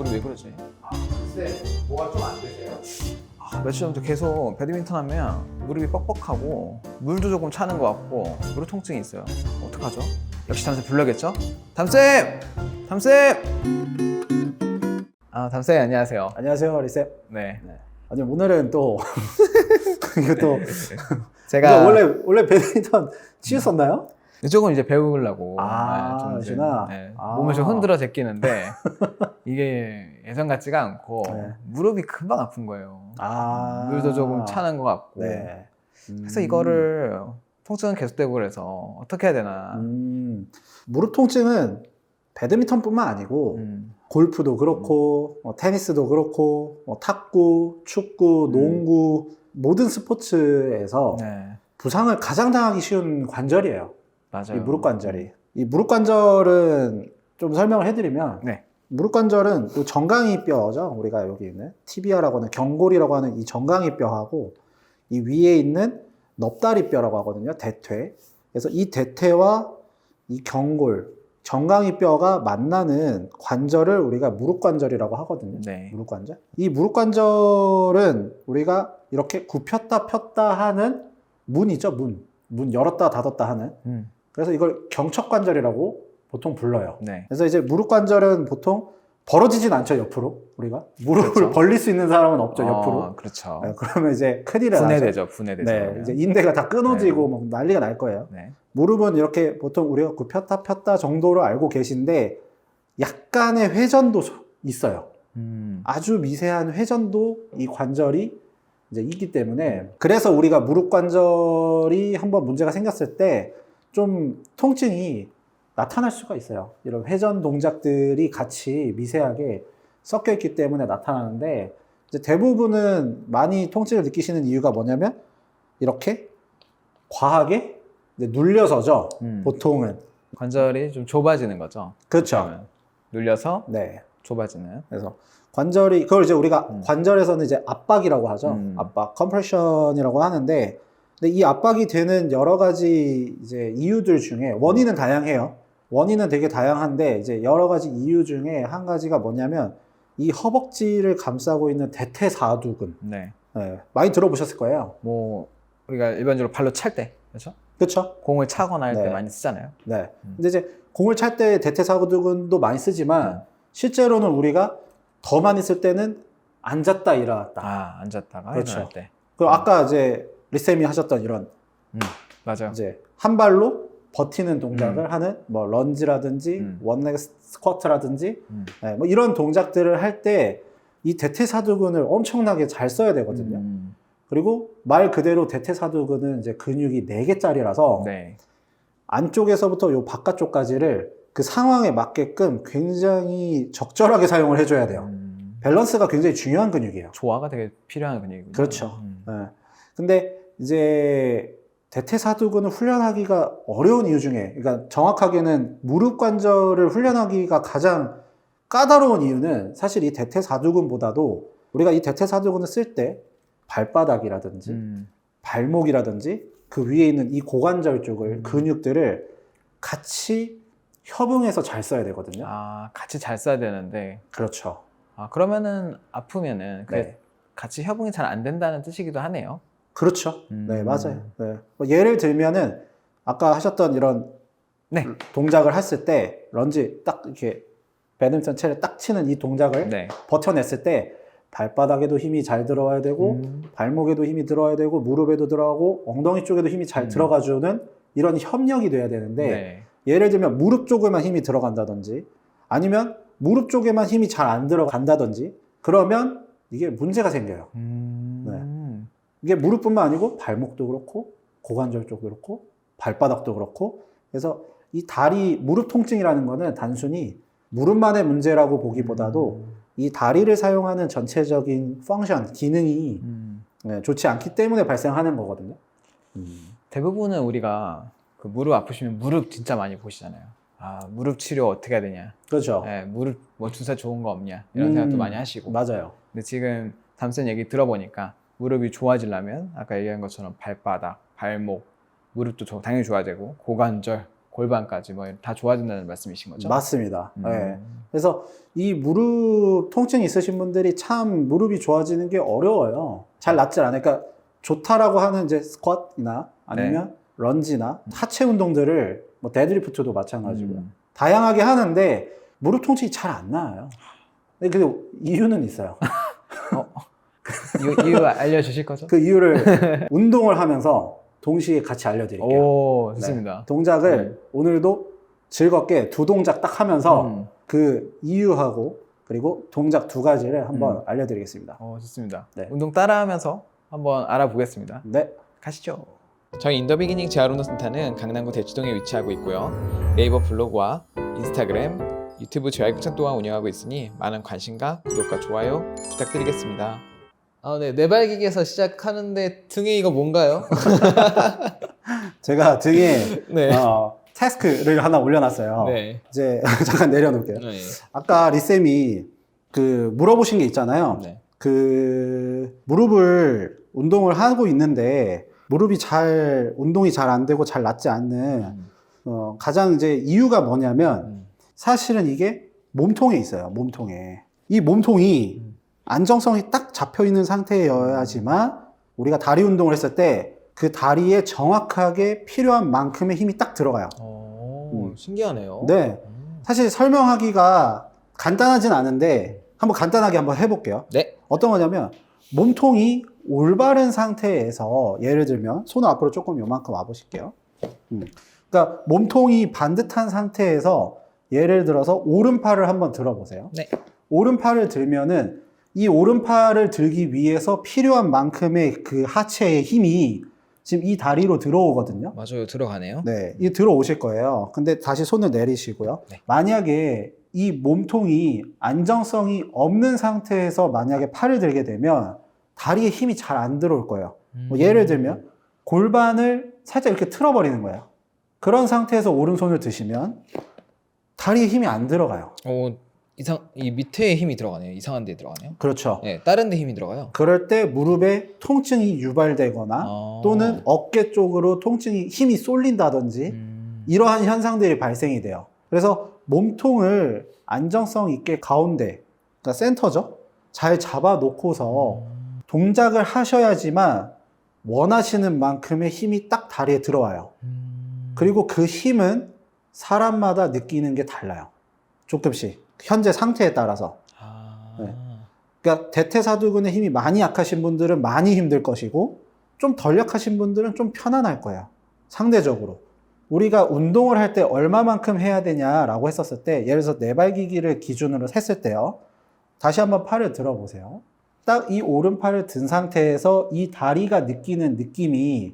무릎 왜 그러지? 글쎄, 뭐가 좀 안 되세요? 며칠 전부터 계속 배드민턴 하면 무릎이 뻑뻑하고 물도 조금 차는 것 같고 무릎 통증이 있어요. 어떡하죠? 역시 담쌤 불러야겠죠? 담쌤! 담쌤! 담쌤 안녕하세요. 안녕하세요, 리쌤. 네. 아니 오늘은 또 이거 또 제가 원래 배드민턴 치셨었나요? 이쪽은 이제 배우려고 좀 이제, 그러시구나. 몸을 좀 흔들어 제끼는데 이게 예전 같지가 않고 네. 무릎이 금방 아픈 거예요. 물도 조금 차는 것 같고 네. 그래서 이거를 통증은 계속되고 그래서 어떻게 해야 되나. 무릎 통증은 배드민턴뿐만 아니고 골프도 그렇고 테니스도 그렇고 탁구, 축구, 농구 모든 스포츠에서 네, 부상을 가장 당하기 쉬운 관절이에요. 맞아요. 이 무릎 관절이. 이 무릎 관절은 좀 설명을 해드리면 네. 무릎 관절은 또 정강이 뼈죠. 우리가 여기 있는 티비아라고 하는 경골이라고 하는 이 정강이 뼈하고 이 위에 있는 넙다리 뼈라고 하거든요. 대퇴. 그래서 이 대퇴와 이 경골, 정강이 뼈가 만나는 관절을 우리가 무릎 관절이라고 하거든요. 네. 무릎 관절. 이 무릎 관절은 우리가 이렇게 굽혔다 폈다 하는 문이죠. 문 열었다 닫았다 하는. 그래서 이걸 경척관절이라고 보통 불러요. 네. 그래서 이제 무릎 관절은 보통 벌어지진 않죠, 옆으로. 우리가 무릎을 그렇죠. 벌릴 수 있는 사람은 없죠, 옆으로. 그렇죠. 네, 그러면 이제 큰일이 나죠. 분해되죠. 네, 그러면. 이제 인대가 다 끊어지고 네. 막 난리가 날 거예요. 네. 무릎은 이렇게 보통 우리가 굽혔다 폈다 정도로 알고 계신데 약간의 회전도 있어요. 아주 미세한 회전도 이 관절이 이제 있기 때문에 그래서 우리가 무릎 관절이 한번 문제가 생겼을 때 좀 통증이 나타날 수가 있어요. 이런 회전 동작들이 같이 미세하게 섞여 있기 때문에 나타나는데 이제 대부분은 많이 통증을 느끼시는 이유가 뭐냐면 이렇게 과하게 이제 눌려서죠. 보통은. 관절이 좀 좁아지는 거죠. 그렇죠. 그러면 눌려서 네. 좁아지는. 그래서 관절이 그걸 이제 우리가 관절에서는 이제 압박이라고 하죠. 압박, 컴프레션이라고 하는데 근데 이 압박이 되는 여러 가지 이제 이유들 중에 원인은 다양해요. 원인은 되게 다양한데 이제 여러 가지 이유 중에 한 가지가 뭐냐면 이 허벅지를 감싸고 있는 대퇴사두근. 네. 네, 많이 들어보셨을 거예요. 뭐 우리가 일반적으로 발로 찰 때, 그렇죠? 그렇죠? 공을 차거나 할 때 네. 많이 쓰잖아요. 네. 근데 이제 공을 찰 때 대퇴사두근도 많이 쓰지만 실제로는 우리가 더 많이 쓸 때는 앉았다 일어났다. 앉았다가 그렇죠. 일어날 때. 그리고 아까 이제 리쌤이 하셨던 이런 맞아요. 이제 한 발로 버티는 동작을 하는 뭐 런지라든지 원레그 스쿼트라든지 네, 뭐 이런 동작들을 할 때 이 대퇴사두근을 엄청나게 잘 써야 되거든요. 그리고 말 그대로 대퇴사두근은 이제 근육이 4개짜리라서 네. 안쪽에서부터 요 바깥쪽까지를 그 상황에 맞게끔 굉장히 적절하게 사용을 해줘야 돼요. 밸런스가 굉장히 중요한 근육이에요. 조화가 되게 필요한 근육이군요. 그렇죠. 네. 근데 이제 대퇴사두근을 훈련하기가 어려운 이유 중에, 그러니까 정확하게는 무릎 관절을 훈련하기가 가장 까다로운 이유는 사실 이 대퇴사두근보다도 우리가 이 대퇴사두근을 쓸 때 발바닥이라든지 발목이라든지 그 위에 있는 이 고관절 쪽을 근육들을 같이 협응해서 잘 써야 되거든요. 같이 잘 써야 되는데. 그렇죠. 그러면은 아프면은 그게 네. 같이 협응이 잘 안 된다는 뜻이기도 하네요. 그렇죠. 네, 맞아요. 네. 뭐 예를 들면은 아까 하셨던 이런 네. 동작을 했을 때 런지 딱 이렇게 배드민턴 채를 딱 치는 이 동작을 네. 버텨냈을 때 발바닥에도 힘이 잘 들어와야 되고 발목에도 힘이 들어와야 되고 무릎에도 들어가고 엉덩이 쪽에도 힘이 잘 들어가주는 이런 협력이 돼야 되는데 네. 예를 들면 무릎 쪽에만 힘이 들어간다든지 아니면 무릎 쪽에만 힘이 잘 안 들어간다든지 그러면 이게 문제가 생겨요. 네. 이게 무릎뿐만 아니고 발목도 그렇고 고관절 쪽도 그렇고 발바닥도 그렇고 그래서 이 다리 무릎 통증이라는 거는 단순히 무릎만의 문제라고 보기보다도 이 다리를 사용하는 전체적인 펑션, 기능이 네, 좋지 않기 때문에 발생하는 거거든요. 대부분은 우리가 그 무릎 아프시면 무릎 진짜 많이 보시잖아요. 무릎 치료 어떻게 해야 되냐. 그렇죠. 네, 무릎 뭐 주사 좋은 거 없냐 이런 생각도 많이 하시고. 맞아요. 근데 지금 담쌤 얘기 들어보니까 무릎이 좋아지려면 아까 얘기한 것처럼 발바닥, 발목, 무릎도 당연히 좋아야 되고 고관절, 골반까지 뭐 다 좋아진다는 말씀이신 거죠? 맞습니다. 네. 그래서 이 무릎 통증이 있으신 분들이 참 무릎이 좋아지는 게 어려워요. 잘 낫질 않아요. 그러니까 좋다라고 하는 이제 스쿼트나 아니면 런지나 하체 운동들을 뭐 데드리프트도 마찬가지고요. 다양하게 하는데 무릎 통증이 잘 안 나아요. 근데 이유는 있어요. 이유 알려주실 거죠? 그 이유를 운동을 하면서 동시에 같이 알려드릴게요. 오, 좋습니다. 네. 동작을 오늘도 즐겁게 두 동작 딱 하면서 그 이유하고 그리고 동작 두 가지를 한번 알려드리겠습니다. 좋습니다. 네. 운동 따라하면서 한번 알아보겠습니다. 네. 가시죠. 저희 인더비기닝 재활운동센터는 강남구 대치동에 위치하고 있고요. 네이버 블로그와 인스타그램, 유튜브 재활극장 또한 운영하고 있으니 많은 관심과 구독과 좋아요 부탁드리겠습니다. 네, 내발기기에서 시작하는데 등에 이거 뭔가요? 제가 등에 네. 태스크를 하나 올려놨어요. 네. 이제 잠깐 내려놓을게요. 네. 아까 리쌤이 그 물어보신 게 있잖아요. 네. 그 무릎을 운동을 하고 있는데 무릎이 운동이 잘 안 되고 잘 낫지 않는 가장 이제 이유가 뭐냐면 사실은 이게 몸통에 있어요. 몸통에. 이 몸통이 안정성이 딱 잡혀 있는 상태여야지만 우리가 다리 운동을 했을 때 그 다리에 정확하게 필요한 만큼의 힘이 딱 들어가요. 신기하네요. 네. 사실 설명하기가 간단하진 않은데 간단하게 한번 해볼게요. 네. 어떤 거냐면 몸통이 올바른 상태에서 예를 들면 손을 앞으로 조금 요만큼 와보실게요. 그러니까 몸통이 반듯한 상태에서 예를 들어서 오른팔을 한번 들어보세요. 네. 오른팔을 들면은 이 오른팔을 들기 위해서 필요한 만큼의 그 하체의 힘이 지금 이 다리로 들어오거든요. 맞아요. 들어가네요. 네, 이 들어오실 거예요. 근데 다시 손을 내리시고요. 네. 만약에 이 몸통이 안정성이 없는 상태에서 만약에 팔을 들게 되면 다리에 힘이 잘 안 들어올 거예요. 뭐 예를 들면 골반을 살짝 이렇게 틀어버리는 거예요. 그런 상태에서 오른손을 드시면 다리에 힘이 안 들어가요. 이 밑에 힘이 들어가네요. 이상한 데 들어가네요. 그렇죠. 네, 다른 데 힘이 들어가요. 그럴 때 무릎에 통증이 유발되거나 또는 어깨 쪽으로 힘이 쏠린다든지 이러한 현상들이 발생이 돼요. 그래서 몸통을 안정성 있게 가운데, 그러니까 센터죠. 잘 잡아 놓고서 동작을 하셔야지만 원하시는 만큼의 힘이 딱 다리에 들어와요. 그리고 그 힘은 사람마다 느끼는 게 달라요. 조금씩. 현재 상태에 따라서. 네. 그러니까 대퇴사두근의 힘이 많이 약하신 분들은 많이 힘들 것이고 좀 덜 약하신 분들은 좀 편안할 거예요. 상대적으로. 우리가 운동을 할 때 얼마만큼 해야 되냐라고 했었을 때 예를 들어서 내발기기를 기준으로 했을 때요. 다시 한번 팔을 들어보세요. 딱 이 오른팔을 든 상태에서 이 다리가 느끼는 느낌이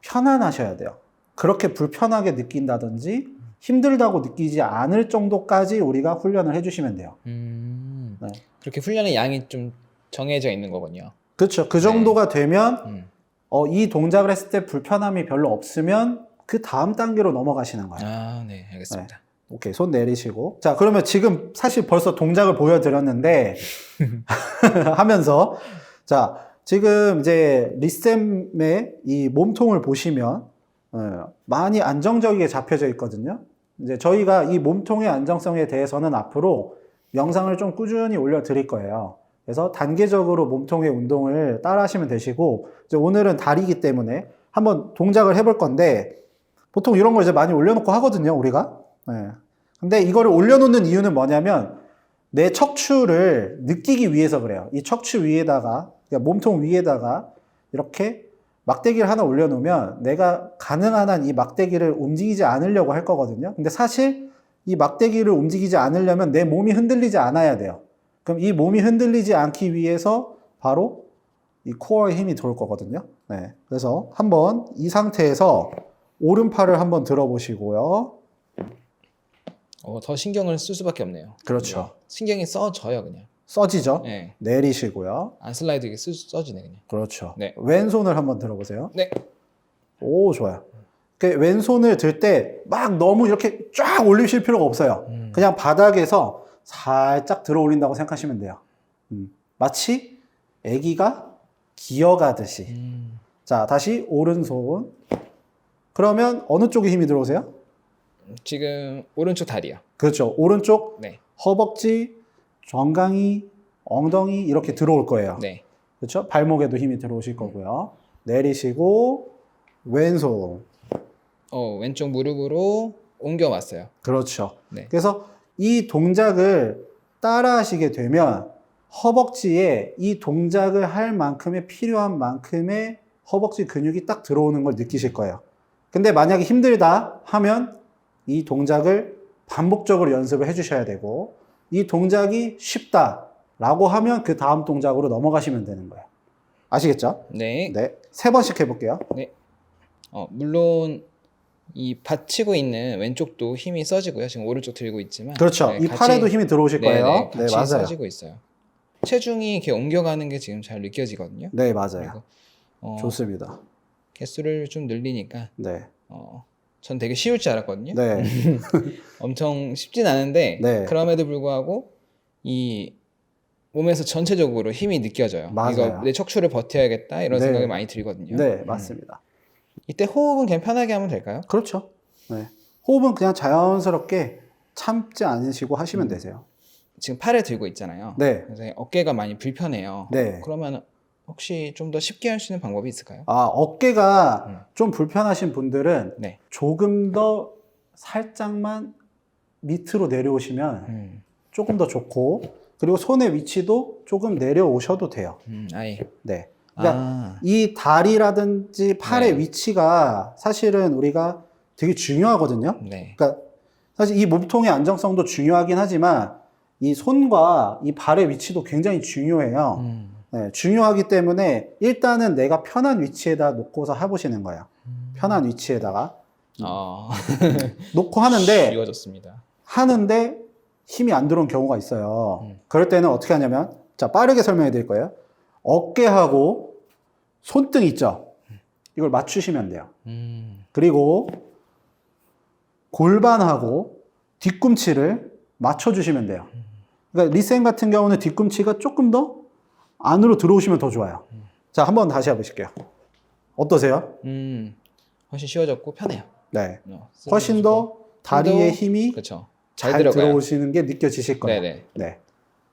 편안하셔야 돼요. 그렇게 불편하게 느낀다든지 힘들다고 느끼지 않을 정도까지 우리가 훈련을 해주시면 돼요. 네. 그렇게 훈련의 양이 좀 정해져 있는 거군요. 그렇죠. 그 정도가 되면 이 동작을 했을 때 불편함이 별로 없으면 그 다음 단계로 넘어가시는 거예요. 네, 알겠습니다. 네. 오케이, 손 내리시고. 자, 그러면 지금 사실 벌써 동작을 보여드렸는데 하면서 자, 지금 이제 리쌤의 이 몸통을 보시면 많이 안정적이게 잡혀져 있거든요. 이제 저희가 이 몸통의 안정성에 대해서는 앞으로 영상을 좀 꾸준히 올려드릴 거예요. 그래서 단계적으로 몸통의 운동을 따라 하시면 되시고, 이제 오늘은 다리이기 때문에 한번 동작을 해볼 건데, 보통 이런 걸 이제 많이 올려놓고 하거든요, 우리가. 네. 근데 이거를 올려놓는 이유는 뭐냐면, 내 척추를 느끼기 위해서 그래요. 이 척추 위에다가, 그러니까 몸통 위에다가 이렇게 막대기를 하나 올려놓으면 내가 가능한 한 이 막대기를 움직이지 않으려고 할 거거든요. 근데 사실 이 막대기를 움직이지 않으려면 내 몸이 흔들리지 않아야 돼요. 그럼 이 몸이 흔들리지 않기 위해서 바로 이 코어에 힘이 들어올 거거든요. 네. 그래서 한번 이 상태에서 오른팔을 한번 들어보시고요. 더 신경을 쓸 수밖에 없네요. 그렇죠. 신경이 써져요, 그냥. 써지죠? 네. 내리시고요. 안 슬라이드 써지네, 그냥. 그렇죠. 네. 왼손을 한번 들어보세요. 네. 오, 좋아요. 왼손을 들 때 막 너무 이렇게 쫙 올리실 필요가 없어요. 그냥 바닥에서 살짝 들어 올린다고 생각하시면 돼요. 마치 아기가 기어가듯이. 자, 다시 오른손. 그러면 어느 쪽에 힘이 들어오세요? 지금 오른쪽 다리요. 그렇죠. 오른쪽 네. 허벅지, 정강이, 엉덩이 이렇게 들어올 거예요. 네. 그렇죠? 발목에도 힘이 들어오실 거고요. 내리시고 왼손. 왼쪽 무릎으로 옮겨 왔어요. 그렇죠. 네. 그래서 이 동작을 따라 하시게 되면 허벅지에 이 동작을 할 만큼의 필요한 만큼의 허벅지 근육이 딱 들어오는 걸 느끼실 거예요. 근데 만약에 힘들다 하면 이 동작을 반복적으로 연습을 해주셔야 되고, 이 동작이 쉽다라고 하면 그 다음 동작으로 넘어가시면 되는 거예요. 아시겠죠? 네. 네. 3번씩 해볼게요. 네. 물론 이 받치고 있는 왼쪽도 힘이 써지고요. 지금 오른쪽 들고 있지만. 그렇죠. 네, 이 팔에도 힘이 들어오실 거예요. 네, 네, 같이 맞아요. 써지고 있어요. 체중이 이렇게 옮겨가는 게 지금 잘 느껴지거든요. 네, 맞아요. 그리고 좋습니다. 개수를 좀 늘리니까 네. 전 되게 쉬울 줄 알았거든요. 네. 엄청 쉽진 않은데 네. 그럼에도 불구하고 이 몸에서 전체적으로 힘이 느껴져요. 맞아요. 이거 내 척추를 버텨야겠다 이런 네. 생각이 많이 들거든요. 네, 맞습니다. 이때 호흡은 그냥 편하게 하면 될까요? 그렇죠. 네. 호흡은 그냥 자연스럽게 참지 않으시고 하시면 되세요. 지금 팔을 들고 있잖아요. 네. 그래서 어깨가 많이 불편해요. 네. 그러면 혹시 좀 더 쉽게 할 수 있는 방법이 있을까요? 어깨가 좀 불편하신 분들은 네. 조금 더 살짝만 밑으로 내려오시면 조금 더 좋고, 그리고 손의 위치도 조금 내려오셔도 돼요. 아예. 네. 그러니까 아, 이 다리라든지 팔의 네. 위치가 사실은 우리가 되게 중요하거든요. 네. 그러니까 사실 이 몸통의 안정성도 중요하긴 하지만 이 손과 이 발의 위치도 굉장히 중요해요. 네, 중요하기 때문에 일단은 내가 편한 위치에다 놓고서 해보시는 거예요. 편한 위치에다가 놓고 하는데 쉬워졌습니다. 힘이 안 들어온 경우가 있어요. 그럴 때는 어떻게 하냐면, 자, 빠르게 설명해 드릴 거예요. 어깨하고 손등 있죠? 이걸 맞추시면 돼요. 그리고 골반하고 뒤꿈치를 맞춰주시면 돼요. 그러니까 리쌤 같은 경우는 뒤꿈치가 조금 더 안으로 들어오시면 더 좋아요. 자, 한번 다시 해보실게요. 어떠세요? 훨씬 쉬워졌고 편해요. 네. 훨씬 더 다리의 힘이 그렇죠. 잘 들어가요. 들어오시는 게 느껴지실 거예요. 네네. 네.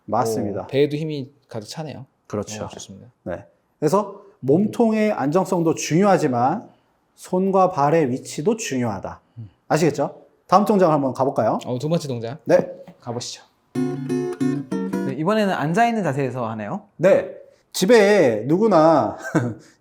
맞습니다. 배에도 힘이 가득 차네요. 그렇죠. 좋습니다. 네. 그래서 몸통의 안정성도 중요하지만 손과 발의 위치도 중요하다. 아시겠죠? 다음 동작을 한번 가볼까요? 두 번째 동작 네. 가보시죠. 네, 이번에는 앉아 있는 자세에서 하네요. 네. 집에 누구나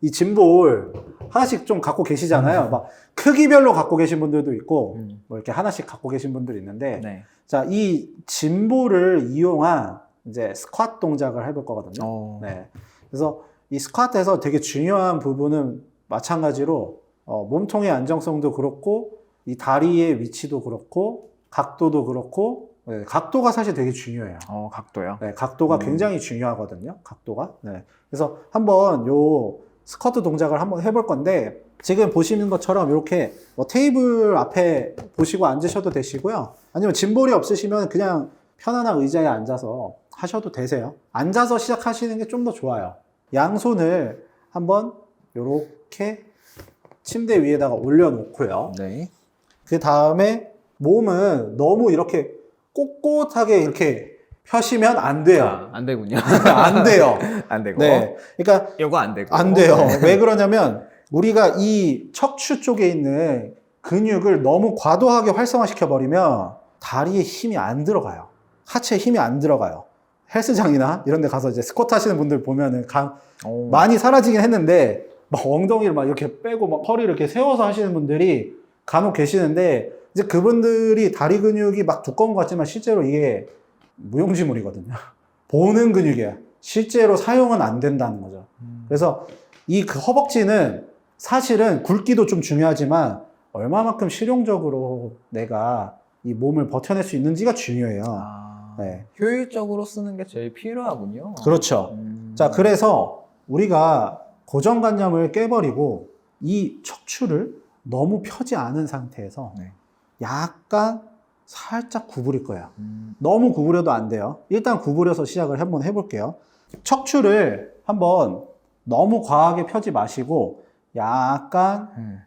이 짐볼 하나씩 좀 갖고 계시잖아요. 막 크기별로 갖고 계신 분들도 있고, 뭐 이렇게 하나씩 갖고 계신 분들이 있는데, 네. 자, 이 짐볼을 이용한 이제 스쿼트 동작을 해볼 거거든요. 네. 그래서 이 스쿼트에서 되게 중요한 부분은 마찬가지로 몸통의 안정성도 그렇고, 이 다리의 위치도 그렇고, 각도도 그렇고, 네, 각도가 사실 되게 중요해요. 각도요? 네, 각도가 굉장히 중요하거든요. 각도가. 네. 그래서 한번 요 스쿼트 동작을 한번 해볼 건데, 지금 보시는 것처럼 이렇게 뭐 테이블 앞에 보시고 앉으셔도 되시고요. 아니면 짐볼이 없으시면 그냥 편안한 의자에 앉아서 하셔도 되세요. 앉아서 시작하시는 게 좀 더 좋아요. 양손을 한번 이렇게 침대 위에다가 올려놓고요. 네. 그 다음에 몸은 너무 이렇게 꼿꼿하게 이렇게 펴시면 안 돼요. 안 되군요. 안 돼요. 안 되고. 네. 그러니까 이거 안 되고. 안 돼요. 왜 그러냐면 우리가 이 척추 쪽에 있는 근육을 너무 과도하게 활성화시켜 버리면 다리에 힘이 안 들어가요. 하체에 힘이 안 들어가요. 헬스장이나 이런 데 가서 이제 스쿼트 하시는 분들 보면은 많이 사라지긴 했는데 막 엉덩이를 막 이렇게 빼고 막 허리를 이렇게 세워서 하시는 분들이 간혹 계시는데, 이제 그분들이 다리 근육이 막 두꺼운 것 같지만 실제로 이게 무용지물이거든요. 보는 근육이에요. 실제로 사용은 안 된다는 거죠. 그래서 이 그 허벅지는 사실은 굵기도 좀 중요하지만 얼마만큼 실용적으로 내가 이 몸을 버텨낼 수 있는지가 중요해요. 네. 효율적으로 쓰는 게 제일 필요하군요. 그렇죠. 자, 그래서 우리가 고정관념을 깨버리고 이 척추를 너무 펴지 않은 상태에서 약간 살짝 구부릴 거예요. 너무 구부려도 안 돼요. 일단 구부려서 시작을 한번 해볼게요. 척추를 한번 너무 과하게 펴지 마시고 약간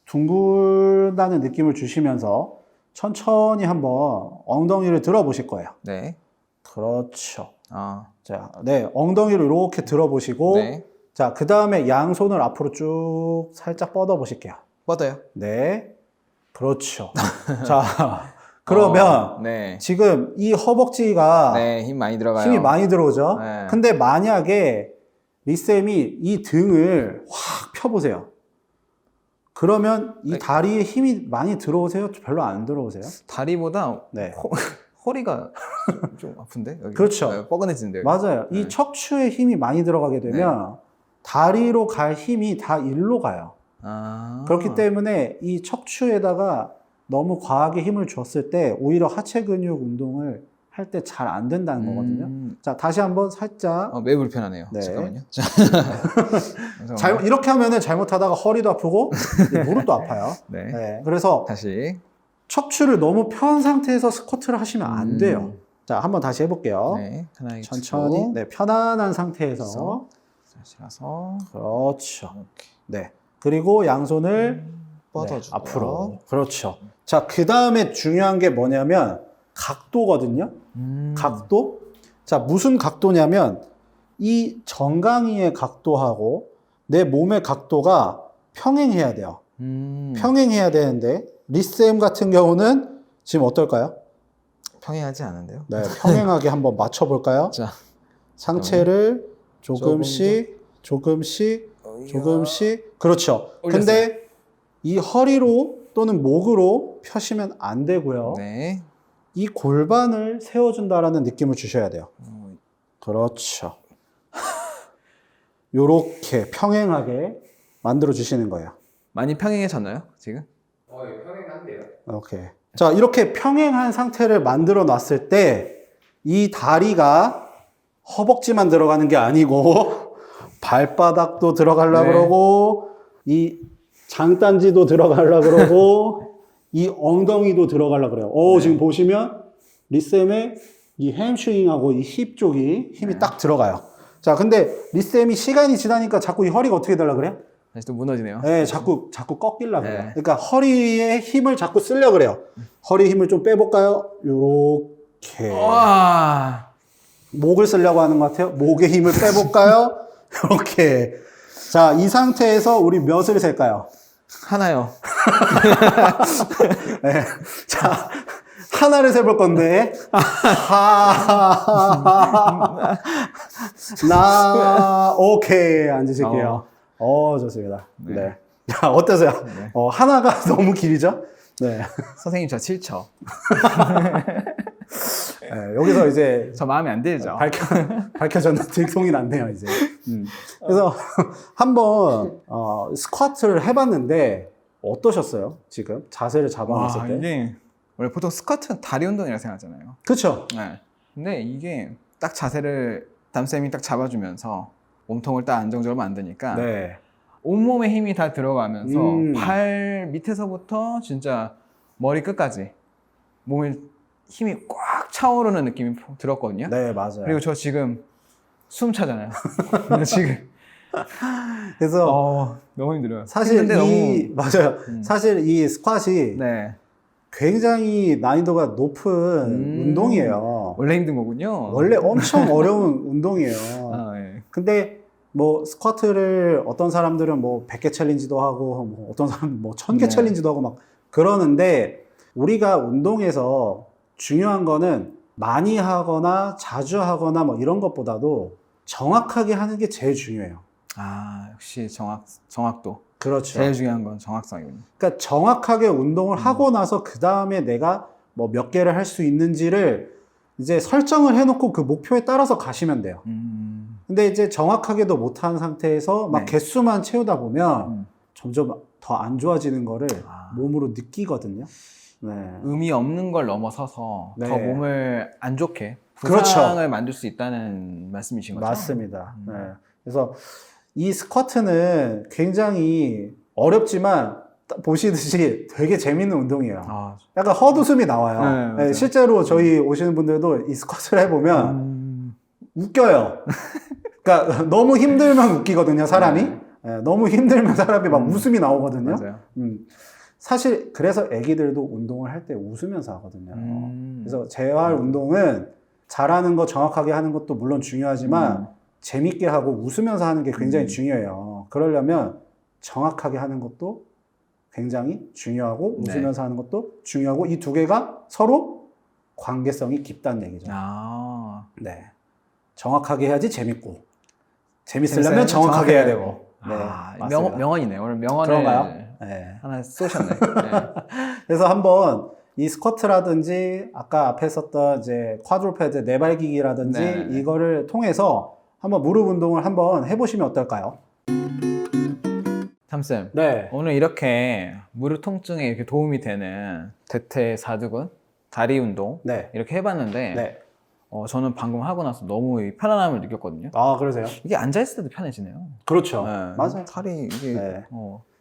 둥글다는 느낌을 주시면서 천천히 한번 엉덩이를 들어 보실 거예요. 네. 그렇죠. 아. 자, 네, 엉덩이를 이렇게 들어 보시고, 네. 자, 그 다음에 양손을 앞으로 쭉 살짝 뻗어 보실게요. 뻗어요. 네, 그렇죠. 자, 그러면 네. 지금 이 허벅지가 네, 힘 많이 들어가요. 힘이 많이 들어오죠? 네. 근데 만약에 리쌤이 이 등을 확 펴보세요. 그러면 이 네. 다리에 힘이 많이 들어오세요? 별로 안 들어오세요? 다리보다 네. 허리가 좀 아픈데? 여기. 그렇죠. 네, 뻐근해지는데요. 맞아요. 네. 이 척추에 힘이 많이 들어가게 되면 다리로 갈 힘이 다 일로 가요. 아. 그렇기 때문에 이 척추에다가 너무 과하게 힘을 줬을 때 오히려 하체 근육 운동을 할 때 잘 안 된다는 거거든요. 자, 다시 한번 살짝. 매우 불편하네요. 네. 잠깐만요. 자. 이렇게 하면은 잘못하다가 허리도 아프고 무릎도 아파요. 네. 네. 그래서 다시. 척추를 너무 편 상태에서 스쿼트를 하시면 안 돼요. 자, 한번 다시 해볼게요. 네. 하나 천천히. 네, 편안한 상태에서. 다시 가서. 그렇죠. 이렇게. 네. 그리고 양손을 뻗어주고요. 앞으로. 그렇죠. 자, 그 다음에 중요한 게 뭐냐면 각도거든요. 각도. 자, 무슨 각도냐면 이 정강이의 각도하고 내 몸의 각도가 평행해야 돼요. 평행해야 되는데 리쌤 같은 경우는 지금 어떨까요? 평행하지 않은데요. 네, 평행하게 한번 맞춰볼까요? 자, 상체를 조금씩, 조금씩, 조금씩. 그렇죠. 올렸어요. 근데 이 허리로 또는 목으로 펴시면 안 되고요. 네. 이 골반을 세워준다라는 느낌을 주셔야 돼요. 그렇죠. 요렇게 평행하게 만들어 주시는 거예요. 많이 평행해졌나요, 지금? 평행한데요. 오케이. 자, 이렇게 평행한 상태를 만들어 놨을 때 이 다리가 허벅지만 들어가는 게 아니고 발바닥도 들어가려고 네. 그러고 이 장단지도 들어가려고 그러고 이 엉덩이도 들어가려고 그래요. 네. 지금 보시면 리쌤의 이 햄스트링하고 이 힙 쪽이 힘이 딱 들어가요. 자, 근데 리쌤이 시간이 지나니까 자꾸 이 허리가 어떻게 되려고 그래요? 다시 또 무너지네요. 네, 자꾸 꺾이려고 그래요. 네. 그러니까 허리에 힘을 자꾸 쓰려고 그래요. 허리 힘을 좀 빼볼까요? 요렇게. 와. 목을 쓰려고 하는 것 같아요. 목에 힘을 빼볼까요? 이렇게. 자, 이 상태에서 우리 몇을 셀까요? 하나요. 네. 자, 하나를 세볼 건데. 오케이. 앉으실게요. 좋습니다. 네. 네. 자, 어떠세요? 네. 하나가 너무 길죠? 네. 선생님 저 7초. 네, 여기서 이제 저 마음에 안 들죠. 밝혀졌는데 들통이 났네요, 이제. 그래서 한번 스쿼트를 해봤는데 어떠셨어요? 지금 자세를 잡아놨을 때? 이게 원래 보통 스쿼트는 다리 운동이라 생각하잖아요. 그렇죠. 네. 근데 이게 딱 자세를 담쌤이 딱 잡아주면서 몸통을 딱 안정적으로 만드니까 네. 온몸에 힘이 다 들어가면서 음. 발 밑에서부터 진짜 머리 끝까지 몸에 힘이 꽉 차오르는 느낌이 들었거든요. 네, 맞아요. 그리고 저 지금 숨 차잖아요. 지금 그래서 너무 힘들어요. 사실 힘든데 맞아요. 사실 이 스쿼시 네. 굉장히 난이도가 높은 운동이에요. 원래 힘든 거군요. 원래 엄청 어려운 운동이에요. 네. 근데 뭐 스쿼트를 어떤 사람들은 뭐 100개 챌린지도 하고 뭐 어떤 사람은 뭐 1000개 네. 챌린지도 하고 막 그러는데 우리가 운동에서 중요한 거는 많이 하거나 자주 하거나 뭐 이런 것보다도 정확하게 하는 게 제일 중요해요. 역시 정확도. 그렇죠. 제일 중요한 건 정확성이군요. 그러니까 정확하게 운동을 하고 나서 그 다음에 내가 뭐 몇 개를 할 수 있는지를 이제 설정을 해놓고 그 목표에 따라서 가시면 돼요. 근데 이제 정확하게도 못한 상태에서 막 네. 개수만 채우다 보면 점점 더 안 좋아지는 거를 아. 몸으로 느끼거든요. 네. 의미 없는 걸 넘어서서 네. 더 몸을 안 좋게 그렇죠. 부상을 만들 수 있다는 말씀이신 거죠? 맞습니다. 네. 그래서 이 스쿼트는 굉장히 어렵지만 보시듯이 되게 재밌는 운동이에요. 약간 헛웃음이 나와요. 네, 맞아요. 네, 실제로 저희 오시는 분들도 이 스쿼트를 해보면 웃겨요. 그러니까 너무 힘들면 웃기거든요, 사람이. 네. 네, 너무 힘들면 사람이 막 웃음이 나오거든요. 맞아요. 사실 그래서 애기들도 운동을 할 때 웃으면서 하거든요. 그래서 재활 운동은 잘하는 거 정확하게 하는 것도 물론 중요하지만 재밌게 하고 웃으면서 하는 게 굉장히 중요해요. 그러려면 정확하게 하는 것도 굉장히 중요하고 네. 웃으면서 하는 것도 중요하고 이 두 개가 서로 관계성이 깊다는 얘기죠. 아. 네. 정확하게 해야지 재밌고 재밌으려면 정확하게 해야 되고. 네, 아, 맞습니다. 명언이네요. 오늘 명언을 그런가요? 네. 하나 쏘셨네. 네. 그래서 한번 이 스쿼트라든지 아까 앞에 썼던 이제 쿼드로페드 네발기기라든지 네. 이거를 통해서 한번 무릎 운동을 한번 해보시면 어떨까요? 탐쌤, 네. 오늘 이렇게 무릎 통증에 이렇게 도움이 되는 대퇴사두근, 다리 운동 네. 이렇게 해봤는데 네. 저는 방금 하고 나서 너무 이 편안함을 느꼈거든요. 아, 그러세요? 이게 앉아있을 때도 편해지네요. 그렇죠. 네. 맞아요. 다리 이게 네.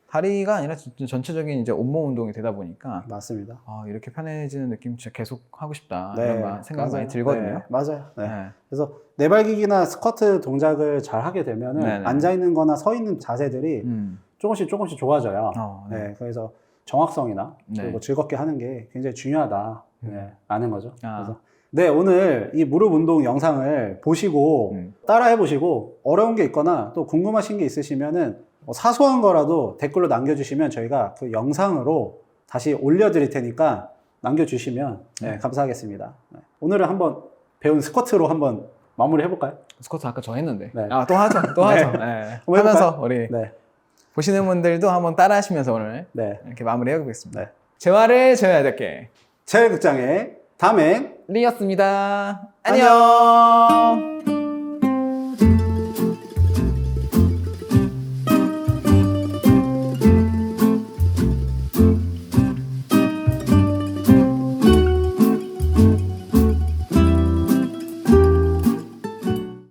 다리가 아니라 진짜 전체적인 이제 온몸 운동이 되다 보니까 맞습니다. 이렇게 편해지는 느낌 진짜 계속 하고 싶다 네. 이런 생각이 맞아요. 많이 들거든요. 네. 맞아요. 네. 네. 그래서 네발기기나 스쿼트 동작을 잘 하게 되면은 네네. 앉아있는 거나 서 있는 자세들이 음. 조금씩 좋아져요. 네. 네. 그래서 정확성이나 네. 그리고 즐겁게 하는 게 굉장히 중요하다. 네. 아는 거죠. 아. 그래서 네, 오늘 이 무릎 운동 영상을 보시고 따라해 보시고 어려운 게 있거나 또 궁금하신 게 있으시면은 사소한 거라도 댓글로 남겨주시면 저희가 그 영상으로 다시 올려드릴 테니까 남겨주시면 네, 감사하겠습니다. 네. 오늘은 한번 배운 스쿼트로 한번 마무리 해볼까요? 스쿼트 아까 저 했는데. 네. 또 하죠. 또 네. 하죠. 네. 한번 하면서 해볼까요? 우리 네. 보시는 분들도 한번 따라 하시면서 오늘 네. 이렇게 마무리 해보겠습니다. 네. 재활을 재워야 될게 제일극장의 다멘 리였습니다. 안녕.